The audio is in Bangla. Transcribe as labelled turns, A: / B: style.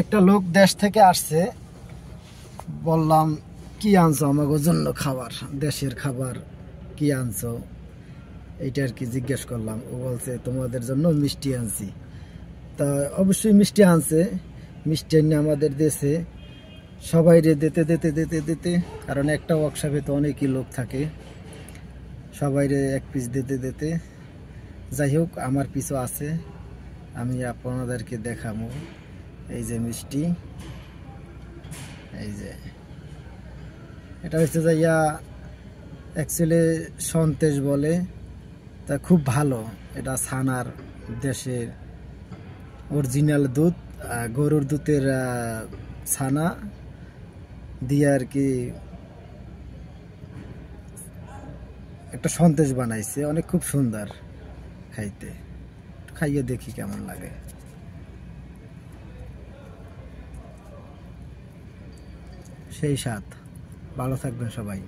A: একটা লোক দেশ থেকে আসছে, বললাম কি আনছো আমাদের জন্য খাবার, দেশের খাবার কি আনছো এইটা আর কি জিজ্ঞেস করলাম। ও বলছে তোমাদের জন্য মিষ্টি আনছি। তা অবশ্যই মিষ্টি আনছে, মিষ্টি এনে আমাদের দেশে সবাই রে দিতে দিতে দিতে দিতে, কারণ একটা ওয়ার্কশপে তো অনেকই লোক থাকে, সবাই রে এক পিস দিতে দিতে, যাই হোক আমার পিছু আছে, আমি আপনাদেরকে দেখাবো। এই যে মিষ্টি, এই যে এটা হচ্ছে যে অ্যাকচুয়ালি সন্তেশ বলে, তা খুব ভালো। এটা ছানার, দেশের অরিজিনাল দুধ, গরুর দুধের ছানা দিয়ে আর কি একটা সন্তেশ বানাইছে, অনেক খুব সুন্দর খাইতে। খাইয়ে দেখি কেমন লাগে। সেই স্বাদ। ভালো থাকবেন সবাই।